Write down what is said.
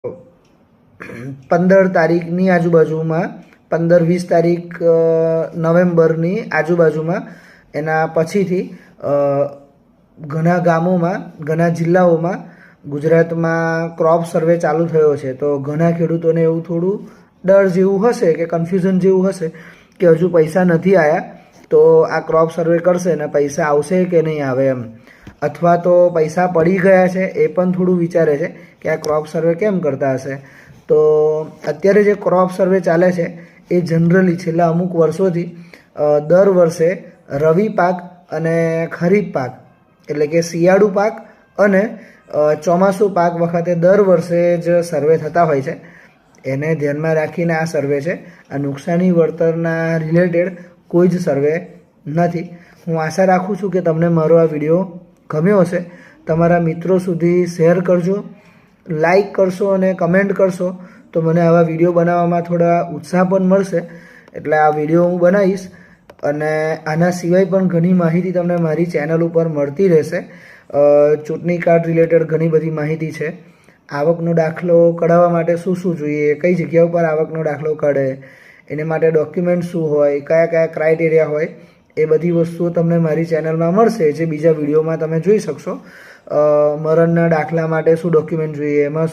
15 તારીખની આજુબાજુમાં 15-20 તારીખ નવેમ્બરની આજુબાજુમાં એના પછીથી ઘણા ગામોમાં ઘણા જિલ્લાઓમાં ગુજરાતમાં ક્રોપ સર્વે ચાલુ થયો છે. તો ઘણા ખેડૂતોને એવું થોડું ડર જેવું હશે કે કન્ફ્યુઝન જેવું હશે કે હજુ પૈસા નથી આવ્યા તો આ ક્રોપ સર્વે કરશે ને પૈસા આવશે કે નહીં આવે એમ, અથવા તો પૈસા પડી ગયા છે એ પણ થોડું વિચારે છે કે આ ક્રોપ સર્વે કેમ કરતા હશે. તો અત્યારે જે ક્રોપ સર્વે ચાલે છે એ જનરલી છેલ્લા અમુક વર્ષોથી દર વર્ષે રવિ પાક અને ખરીફ પાક એટલે કે શિયાળુ પાક અને ચોમાસું પાક વખતે દર વર્ષે જ સર્વે થતા હોય છે. એને ધ્યાનમાં રાખીને આ સર્વે છે. આ નુકસાની વળતરના રિલેટેડ કોઈ જ સર્વે નથી. હું આશા રાખું છું કે તમને મારો આ વિડીયો ગમ્યો હશે. તમારા મિત્રો સુધી શેર કરજો, લાઈક કરશો અને કમેન્ટ કરશો તો મને આવા વિડીયો બનાવવામાં થોડા ઉત્સાહ પણ મળશે. એટલે આ વિડીયો હું બનાવીશ અને આના સિવાય પણ ઘણી માહિતી તમને મારી ચેનલ ઉપર મળતી રહેશે. ચૂંટણી કાર્ડ રિલેટેડ ઘણી બધી માહિતી છે. આવકનો દાખલો કઢાવવા માટે શું શું જોઈએ, કઈ જગ્યા ઉપર આવકનો દાખલો કાઢે, એને માટે ડોક્યુમેન્ટ શું હોય, કયા કયા ક્રાઇટેરિયા હોય, એ બધી વસ્તુઓ તમને મારી ચેનલમાં મળશે જે બીજા વિડીયોમાં તમે જોઈ શકશો. મરણના દાખલા માટે શું ડોક્યુમેન્ટ જોઈએ, એમાં